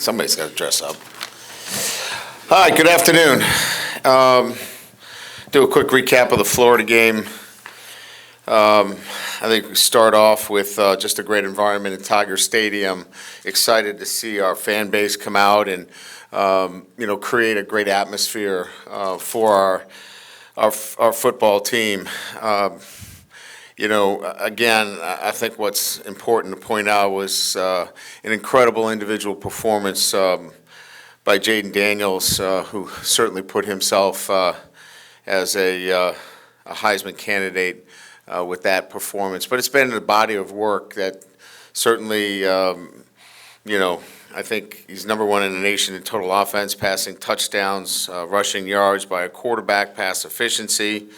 Somebody's got to dress up. Hi, good afternoon. Do a quick recap of the Florida game. I think we start off with just a great environment in Tiger Stadium. Excited to see our fan base come out and create a great atmosphere for our football team. Again, I think what's important to point out was an incredible individual performance by Jayden Daniels, who certainly put himself as a Heisman candidate with that performance. But it's been a body of work that certainly, I think he's number one in the nation in total offense, passing touchdowns, rushing yards by a quarterback, pass efficiency.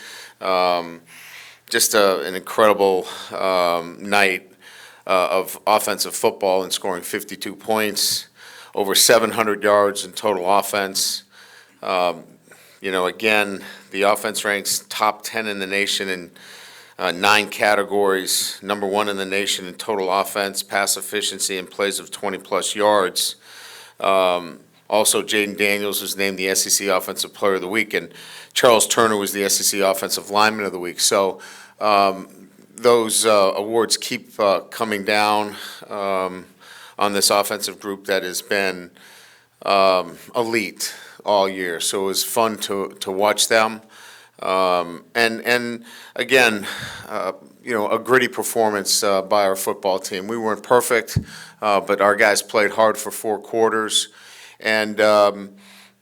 Just an incredible night of offensive football and scoring 52 points, over 700 yards in total offense. Again, the offense ranks top 10 in the nation in 9 categories, number 1 in the nation in total offense, pass efficiency, and plays of 20-plus yards. Also, Jayden Daniels was named the SEC Offensive Player of the Week, and Charles Turner was the SEC Offensive Lineman of the Week. So those awards keep coming down on this offensive group that has been elite all year. So it was fun to watch them. And again, a gritty performance by our football team. We weren't perfect, but our guys played hard for 4 quarters. And,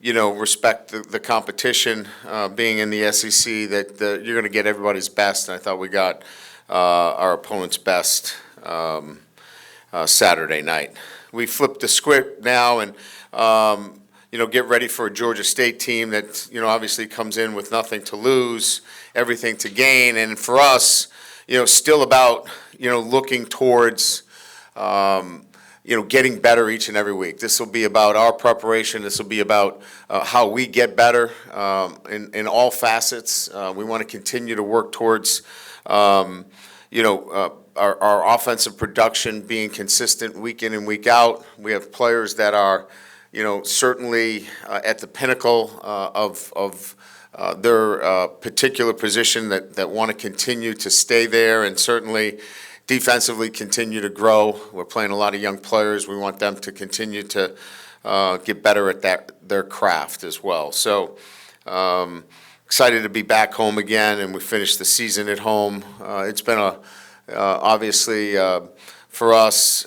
respect the competition, being in the SEC, that you're going to get everybody's best. And I thought we got our opponent's best Saturday night. We flipped the script now and, get ready for a Georgia State team that, obviously comes in with nothing to lose, everything to gain. And for us, still about, looking towards, getting better each and every week. This will be about our preparation. This will be about how we get better in all facets. We want to continue to work towards, our offensive production being consistent week in and week out. We have players that are, certainly at the pinnacle of their particular position that want to continue to stay there, and certainly defensively continue to grow. We're playing a lot of young players. We want them to continue to get better at their craft as well. So excited to be back home again, and we finished the season at home. It's been obviously for us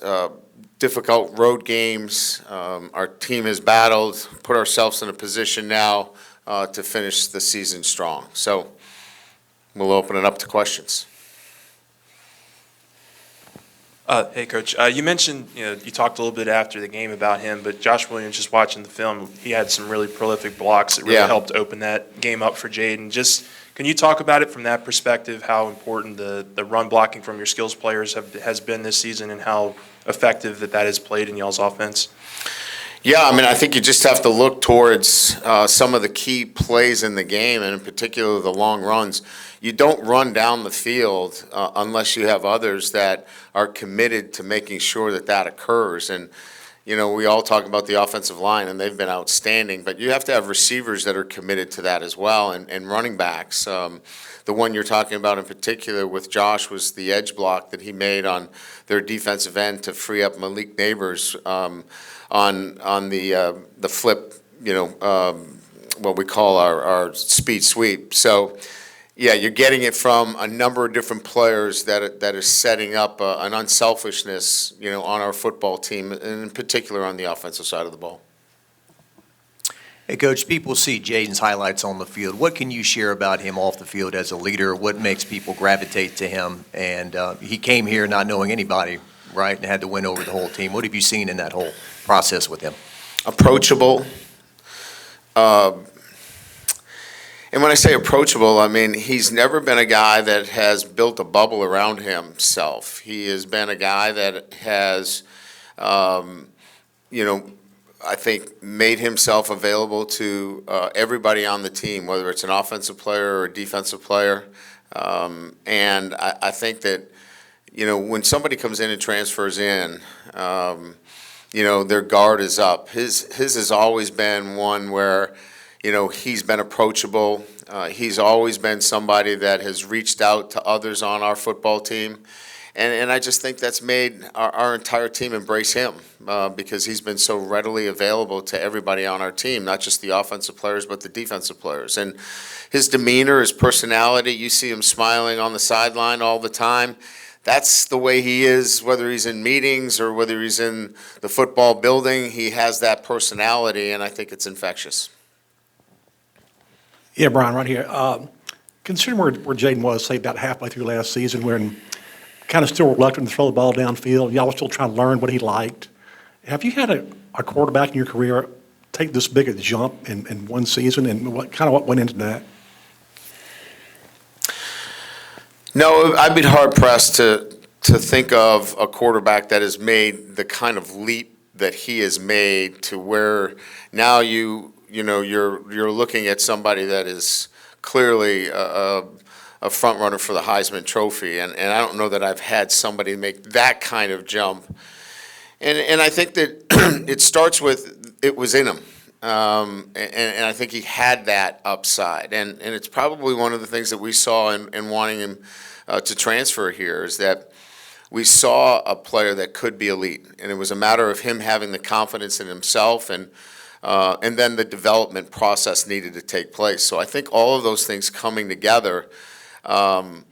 difficult road games. Our team has battled, put ourselves in a position now to finish the season strong. So we'll open it up to questions. Hey, Coach. You mentioned, you talked a little bit after the game about him, but Josh Williams, just watching the film, he had some really prolific blocks that really helped open that game up for Jayden. Just can you talk about it from that perspective, how important the run blocking from your skills players has been this season and how effective that has played in y'all's offense? Yeah, I think you just have to look towards some of the key plays in the game, and in particular the long runs. You don't run down the field unless you have others that are committed to making sure that occurs. And, we all talk about the offensive line, and they've been outstanding, but you have to have receivers that are committed to that as well, and running backs. The one you're talking about in particular with Josh was the edge block that he made on their defensive end to free up Malik Neighbors on the flip, what we call our speed sweep. So, yeah, you're getting it from a number of different players that are setting up an unselfishness, on our football team, and in particular on the offensive side of the ball. Hey, Coach, people see Jayden's highlights on the field. What can you share about him off the field as a leader? What makes people gravitate to him? And he came here not knowing anybody, right, and had to win over the whole team. What have you seen in that whole process with him? Approachable. And when I say approachable, he's never been a guy that has built a bubble around himself. He has been a guy that has, I think, made himself available to everybody on the team, whether it's an offensive player or a defensive player. And I think that, when somebody comes in and transfers in, their guard is up. His has always been one where, he's been approachable. He's always been somebody that has reached out to others on our football team. And I just think that's made our entire team embrace him because he's been so readily available to everybody on our team, not just the offensive players, but the defensive players. And his demeanor, his personality, you see him smiling on the sideline all the time. That's the way he is, whether he's in meetings or whether he's in the football building. He has that personality, and I think it's infectious. Yeah, Brian, right here. Considering where Jayden was, say, about halfway through last season, when kind of still reluctant to throw the ball downfield, y'all were still trying to learn what he liked. Have you had a quarterback in your career take this big a jump in one season, and what went into that? No, I'd be hard-pressed to think of a quarterback that has made the kind of leap that he has made to where now you're looking at somebody that is clearly a front runner for the Heisman Trophy, and I don't know that I've had somebody make that kind of jump. And I think that it starts with it was in him. And I think he had that upside. And it's probably one of the things that we saw in wanting him to transfer here is that we saw a player that could be elite. And it was a matter of him having the confidence in himself and then the development process needed to take place. So I think all of those things coming together and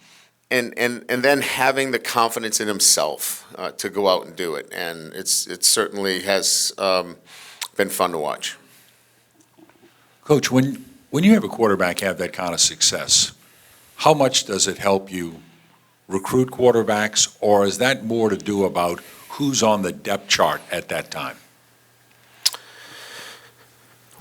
then having the confidence in himself to go out and do it. And it certainly has been fun to watch. Coach, when you have a quarterback have that kind of success, how much does it help you recruit quarterbacks, or is that more to do about who's on the depth chart at that time?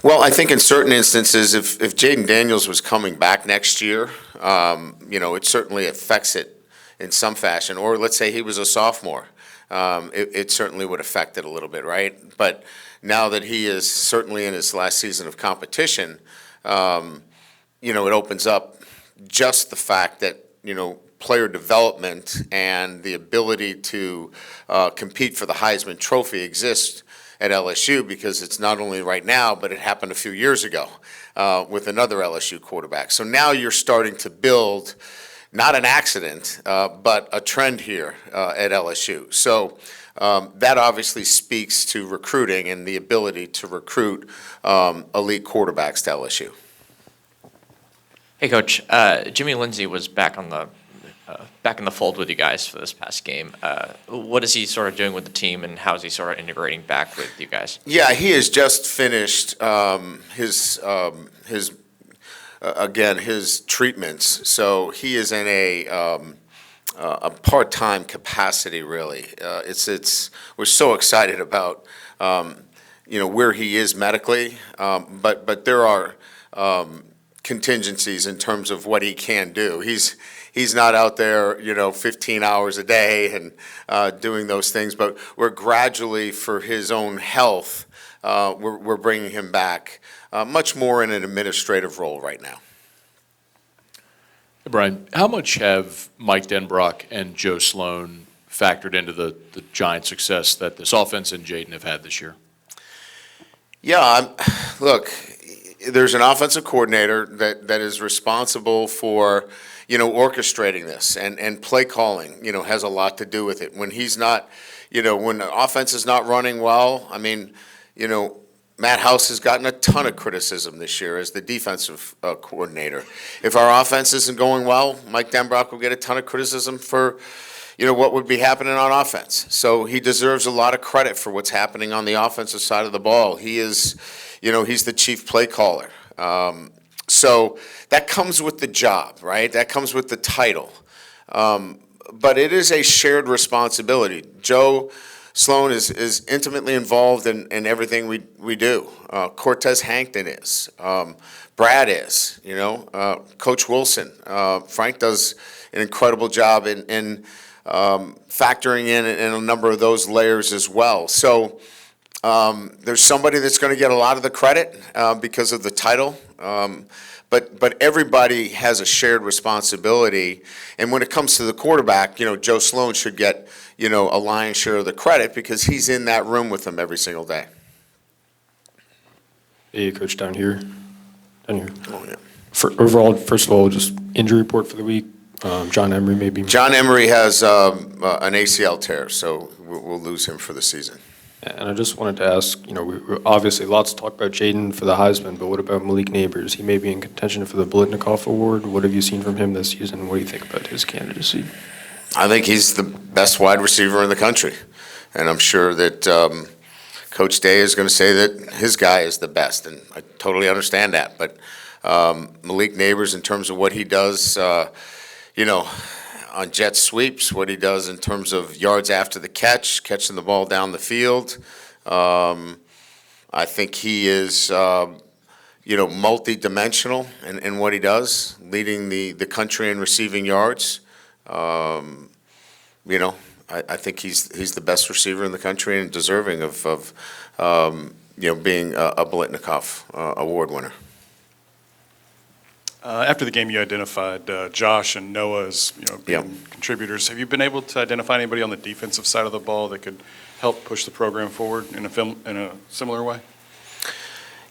Well, I think in certain instances, if Jayden Daniels was coming back next year, it certainly affects it in some fashion. Or let's say he was a sophomore, it certainly would affect it a little bit, right? But now that he is certainly in his last season of competition, it opens up just the fact that, player development and the ability to compete for the Heisman Trophy exists at LSU because it's not only right now, but it happened a few years ago with another LSU quarterback. So now you're starting to build not an accident, but a trend here at LSU. So that obviously speaks to recruiting and the ability to recruit elite quarterbacks to LSU. Hey, Coach. Jimmy Lindsay was back in the fold with you guys for this past game. What is he sort of doing with the team, and how is he sort of integrating back with you guys? Yeah, he has just finished his treatments. So he is in a part-time capacity, really. We're so excited about where he is medically, but there are contingencies in terms of what he can do. He's not out there, 15 hours a day and doing those things. But we're gradually, for his own health, we're bringing him back much more in an administrative role right now. Brian, how much have Mike Denbrock and Joe Sloan factored into the giant success that this offense and Jayden have had this year? Yeah, look, there's an offensive coordinator that is responsible for orchestrating this, and play calling, has a lot to do with it. When he's not, when the offense is not running well, Matt House has gotten a ton of criticism this year as the defensive coordinator. If our offense isn't going well, Mike Denbrock will get a ton of criticism for, what would be happening on offense. So he deserves a lot of credit for what's happening on the offensive side of the ball. He is, he's the chief play caller. So that comes with the job, right? That comes with the title. But it is a shared responsibility. Joe Sloan is intimately involved in everything we do. Cortez Hankton is. Brad is, Coach Wilson. Frank does an incredible job in factoring in a number of those layers as well. So There's somebody that's going to get a lot of the credit because of the title, but everybody has a shared responsibility. And when it comes to the quarterback, Joe Sloan should get a lion's share of the credit because he's in that room with them every single day. Hey, Coach, down here. Oh, yeah. Overall, first of all, just injury report for the week. John Emery maybe. John Emery has an ACL tear, so we'll lose him for the season. And I just wanted to ask, we obviously lots to talk about Jayden for the Heisman, but what about Malik Neighbors? He may be in contention for the Blitnikoff Award. What have you seen from him this season? What do you think about his candidacy? I think he's the best wide receiver in the country, and I'm sure that Coach Day is going to say that his guy is the best, and I totally understand that. But Malik Neighbors, in terms of what he does, on jet sweeps, what he does in terms of yards after the catch, catching the ball down the field. I think he is, multi-dimensional in what he does, leading the country in receiving yards. I think he's the best receiver in the country and deserving of being a Blitnikoff Award winner. After the game, you identified Josh and Noah as being contributors. Have you been able to identify anybody on the defensive side of the ball that could help push the program forward in a similar way?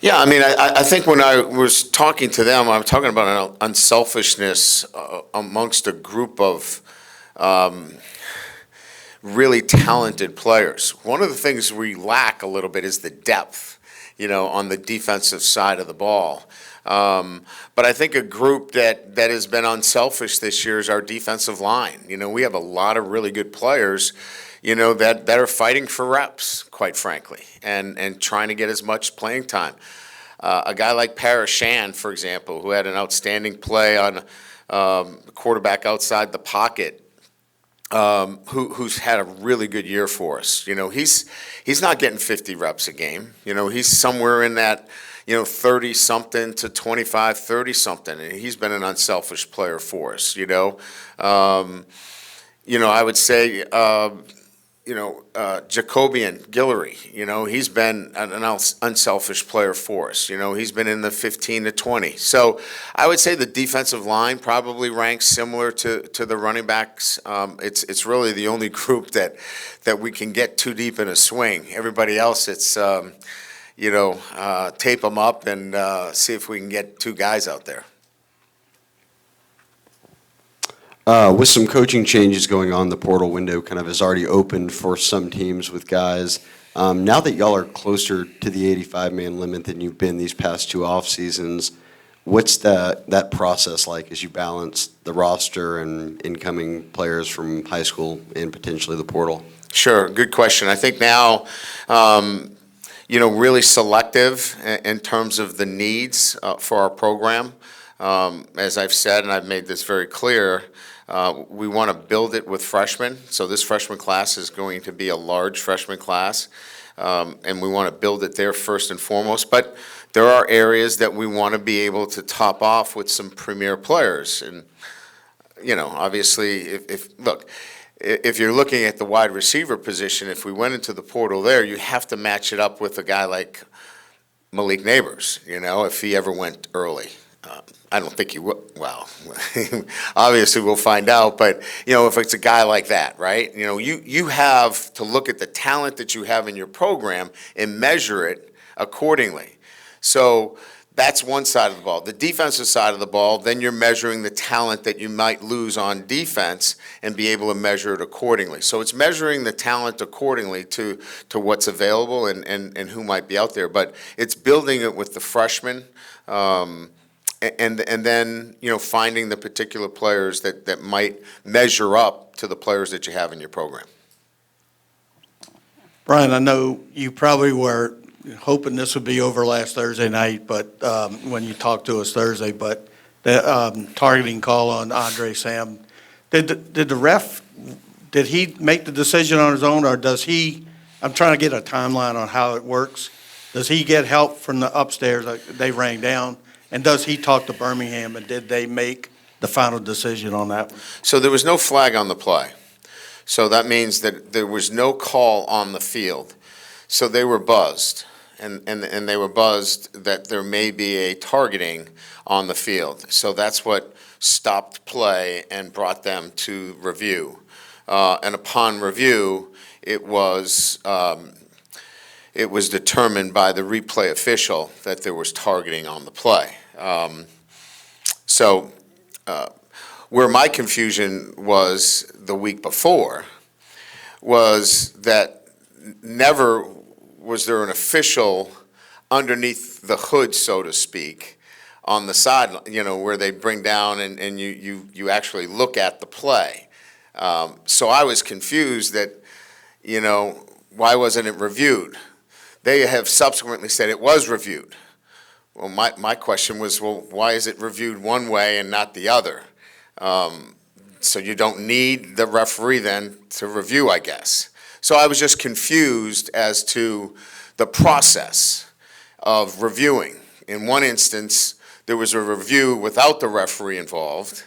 Yeah, I think when I was talking to them, I was talking about an unselfishness amongst a group of really talented players. One of the things we lack a little bit is the depth, on the defensive side of the ball. But I think a group that has been unselfish this year is our defensive line. We have a lot of really good players, that are fighting for reps, quite frankly, and trying to get as much playing time. A guy like Parashan, for example, who had an outstanding play on quarterback outside the pocket, who's had a really good year for us. He's not getting 50 reps a game. He's somewhere in that 30-something to 25, 30-something, and he's been an unselfish player for us, I would say, Jacobian Guillory, he's been an unselfish player for us. He's been in the 15 to 20. So I would say the defensive line probably ranks similar to the running backs. It's really the only group that we can get too deep in a swing. Everybody else, it's tape them up and see if we can get two guys out there. With some coaching changes going on, the portal window kind of has already opened for some teams with guys. Now that y'all are closer to the 85-man limit than you've been these past two off seasons, what's that process like as you balance the roster and incoming players from high school and potentially the portal? Sure, good question. I think now, really selective in terms of the needs for our program. As I've said, and I've made this very clear, we want to build it with freshmen. So this freshman class is going to be a large freshman class, and we want to build it there first and foremost. But there are areas that we want to be able to top off with some premier players. And, obviously, if you're looking at the wide receiver position, if we went into the portal there, you have to match it up with a guy like Malik Neighbors, if he ever went early. I don't think he will. Well, obviously we'll find out, but, if it's a guy like that, right? You have to look at the talent that you have in your program and measure it accordingly. So that's one side of the ball. The defensive side of the ball, then you're measuring the talent that you might lose on defense and be able to measure it accordingly. So it's measuring the talent accordingly to what's available and who might be out there. But it's building it with the freshmen, and then, finding the particular players that might measure up to the players that you have in your program. Brian, I know you probably were hoping this would be over last Thursday night, but when you talked to us Thursday, but the targeting call on Andre Sam, did the ref, did he make the decision on his own, or does he, I'm trying to get a timeline on how it works. Does he get help from the upstairs, like they rang down? And does he talk to Birmingham, and did they make the final decision on that one? So there was no flag on the play. So that means that there was no call on the field. So they were buzzed, and they were buzzed that there may be a targeting on the field. So that's what stopped play and brought them to review. And upon review, it was determined by the replay official that there was targeting on the play. So where my confusion was the week before was that never was there an official underneath the hood, so to speak, on the side, where they bring down and you actually look at the play. So I was confused that, why wasn't it reviewed? They have subsequently said it was reviewed. Well, my question was, well, why is it reviewed one way and not the other? So you don't need the referee then to review, I guess. So I was just confused as to the process of reviewing. In one instance, there was a review without the referee involved,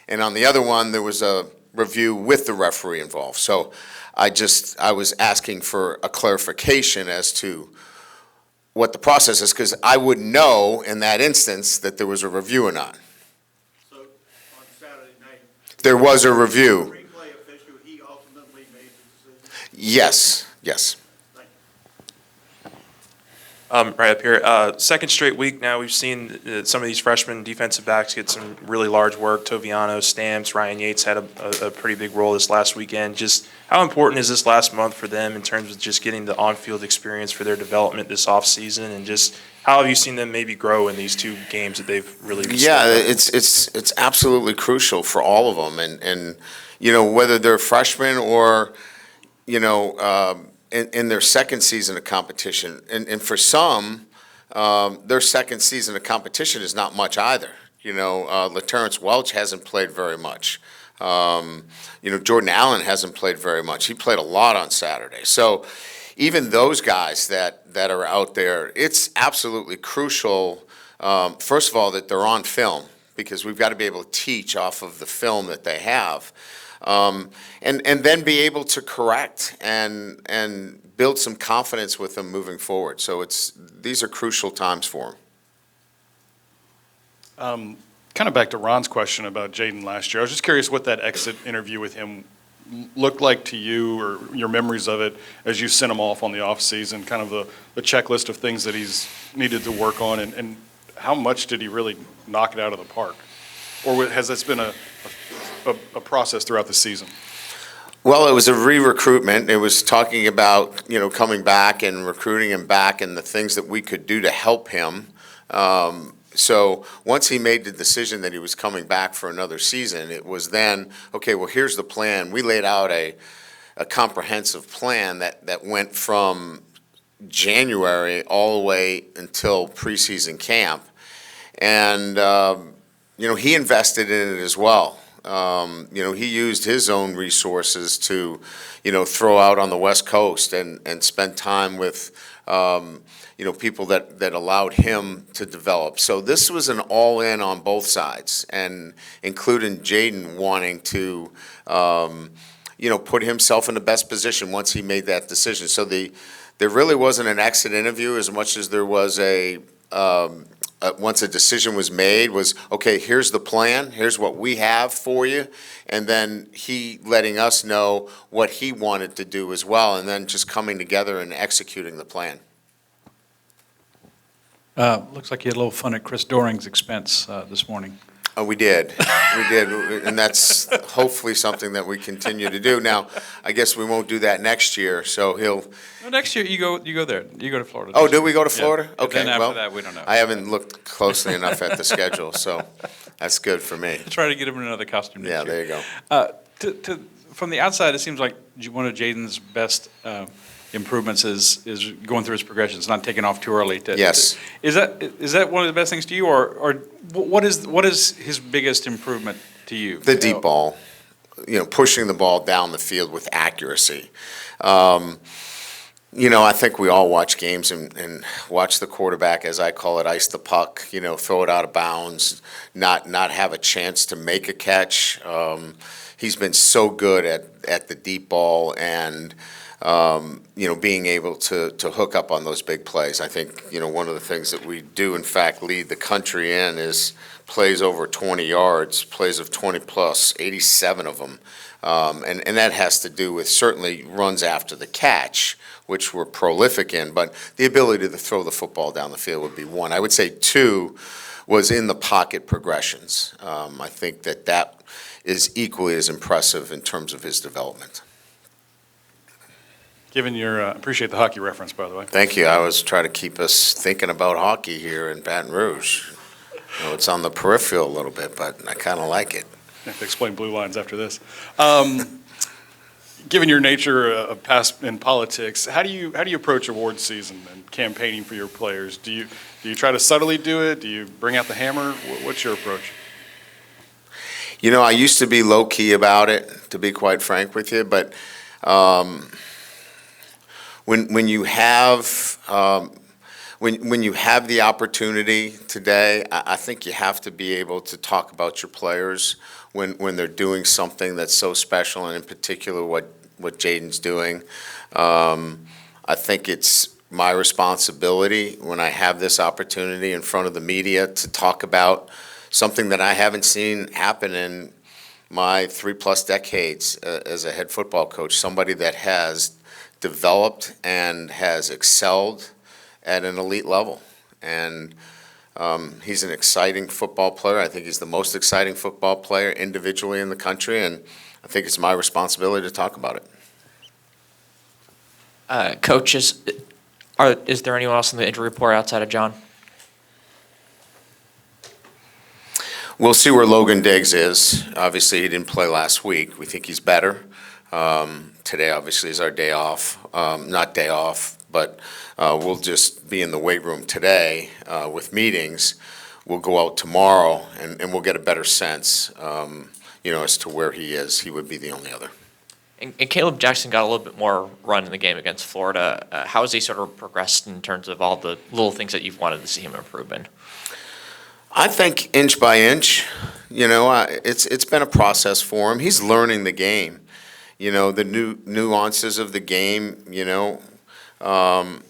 and on the other one, there was a review with the referee involved. So I was asking for a clarification as to what the process is, because I wouldn't know in that instance that there was a review or not. So on Saturday night, There was a the review. replay official, he ultimately made the decision? Yes, yes. Right up here. Second straight week now, we've seen some of these freshman defensive backs get some really large work. Toviano, Stamps, Ryan Yates had a pretty big role this last weekend. Just how important is this last month for them in terms of just getting the on-field experience for their development this offseason? And just how have you seen them maybe grow in these two games that they've really Yeah, it's absolutely crucial for all of them. And whether they're freshmen or, in their second season of competition. And for some, their second season of competition is not much either. LaTerrence Welch hasn't played very much. Jordan Allen hasn't played very much. He played a lot on Saturday. So even those guys that are out there, it's absolutely crucial, first of all, that they're on film, because we've got to be able to teach off of the film that they have. And then be able to correct and build some confidence with them moving forward. So these are crucial times for them. Kind of back to Ron's question about Jayden last year. I was just curious what that exit interview with him looked like to you, or your memories of it as you sent him off on the offseason, kind of the checklist of things that he's needed to work on, and how much did he really knock it out of the park? Or has this been a process throughout the season? Well, it was a re-recruitment. It was talking about, coming back and recruiting him back and the things that we could do to help him. So once he made the decision that he was coming back for another season, it was then, okay, well, here's the plan. We laid out a comprehensive plan that went from January all the way until preseason camp. And, he invested in it as well. He used his own resources to, throw out on the West Coast and spend time with, people that allowed him to develop. So this was an all-in on both sides, and including Jayden wanting to, put himself in the best position once he made that decision. So there really wasn't an exit interview as much as there was once a decision was made, was, okay, here's the plan, here's what we have for you, and then he letting us know what he wanted to do as well, and then just coming together and executing the plan. Looks like you had a little fun at Chris Doring's expense this morning. We did, and that's hopefully something that we continue to do. Now, I guess we won't do that next year, so he'll. No, next year you go there. You go to Florida. Oh, do we go to Florida? Yeah. Okay, And then well, after that, we don't know. I haven't looked closely enough at the schedule, so that's good for me. Try to get him in another costume next Yeah, year. there you go. From the outside, it seems like one of Jayden's best improvements is going through his progressions, not taking off too early. Yes. Is that one of the best things to you, or what is his biggest improvement to you? The deep ball, pushing the ball down the field with accuracy. I think we all watch games and watch the quarterback, as I call it, ice the puck, throw it out of bounds, not have a chance to make a catch. He's been so good at the deep ball, and being able to hook up on those big plays. I think, one of the things that we do, in fact, lead the country in is plays over 20 yards, plays of 20 plus, 87 of them. And that has to do with certainly runs after the catch, which we're prolific in, but the ability to throw the football down the field would be one. I would say two was in the pocket progressions. I think that is equally as impressive in terms of his development. Given your, appreciate the hockey reference, by the way. Thank you. I was trying to keep us thinking about hockey here in Baton Rouge. It's on the peripheral a little bit, but I kind of like it. I have to explain blue lines after this. Given your nature of past in politics, how do you approach award season and campaigning for your players? Do you try to subtly do it? Do you bring out the hammer? What's your approach? I used to be low key about it, to be quite frank with you, but when you have when you have the opportunity today, I think you have to be able to talk about your players when they're doing something that's so special, and in particular what Jayden's doing. I think it's my responsibility when I have this opportunity in front of the media to talk about something that I haven't seen happen in my 3+ decades as a head football coach, somebody that has developed and has excelled at an elite level. And he's an exciting football player. I think he's the most exciting football player individually in the country, and I think it's my responsibility to talk about it. Coach, is there anyone else in the injury report outside of John? We'll see where Logan Diggs is. Obviously, he didn't play last week. We think he's better. Today, obviously, is our day off. Not day off, but we'll just be in the weight room today with meetings. We'll go out tomorrow, and we'll get a better sense, as to where he is. He would be the only other. And Caleb Jackson got a little bit more run in the game against Florida. How has he sort of progressed in terms of all the little things that you've wanted to see him improve in? I think inch by inch, it's been a process for him. He's learning the game, the new nuances of the game.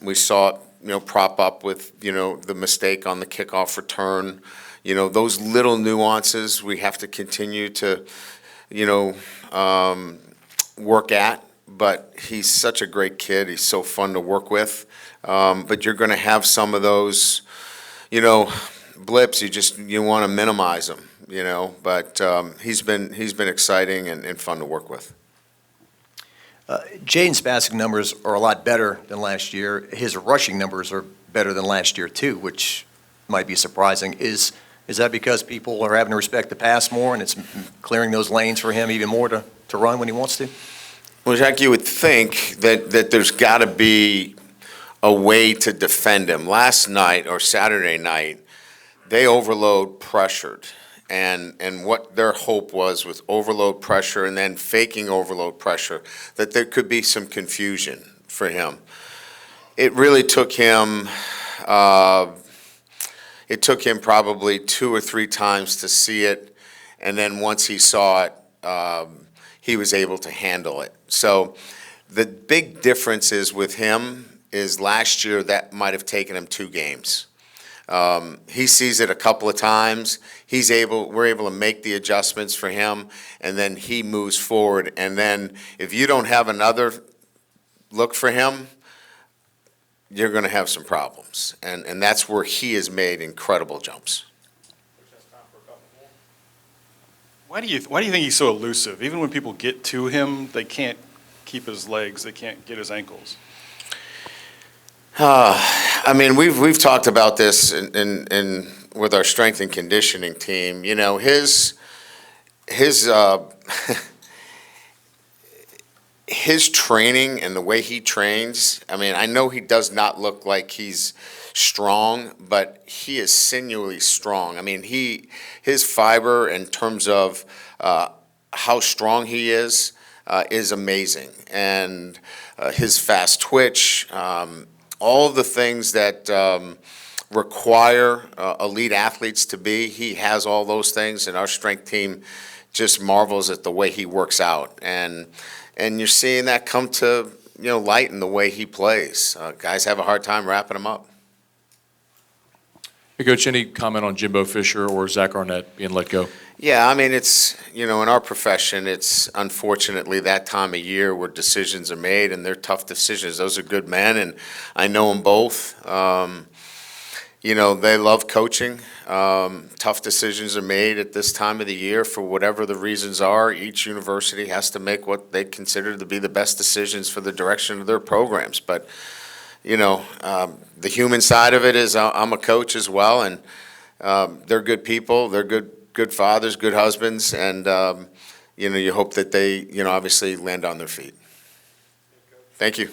We saw it, prop up with the mistake on the kickoff return. Those little nuances we have to continue to work at. But he's such a great kid. He's so fun to work with. But you're going to have some of those, blips. You want to minimize them, But he's been exciting and fun to work with. Jaden's passing numbers are a lot better than last year. His rushing numbers are better than last year too, which might be surprising. Is that because people are having to respect the pass more, and it's clearing those lanes for him even more to run when he wants to? Well, Jack, you would think that there's got to be a way to defend him. Last night or Saturday night, they overload pressured. And what their hope was with overload pressure and then faking overload pressure, that there could be some confusion for him. It really took him, probably 2 or 3 times to see it. And then once he saw it, he was able to handle it. So the big difference is with him is last year that might have taken him 2 games. He sees it a couple of times. We're able to make the adjustments for him, and then he moves forward. And then if you don't have another look for him, you're going to have some problems. And that's where he has made incredible jumps. Why do you think he's so elusive? Even when people get to him, they can't keep his legs. They can't get his ankles. We've talked about this in with our strength and conditioning team. His training and the way he trains. I know he does not look like he's strong, but he is sinewy strong. His fiber in terms of how strong he is amazing, and his fast twitch. All of the things that require elite athletes to be, he has all those things, and our strength team just marvels at the way he works out. And you're seeing that come to light in the way he plays. Guys have a hard time wrapping him up. Hey, Coach, any comment on Jimbo Fisher or Zach Arnett being let go? Yeah, I mean, it's, in our profession, it's unfortunately that time of year where decisions are made, and they're tough decisions. Those are good men, and I know them both. They love coaching. Tough decisions are made at this time of the year for whatever the reasons are. Each university has to make what they consider to be the best decisions for the direction of their programs. But, the human side of it is I'm a coach as well, and they're good people. They're good fathers, good husbands, and, you hope that they, obviously land on their feet. Thank you.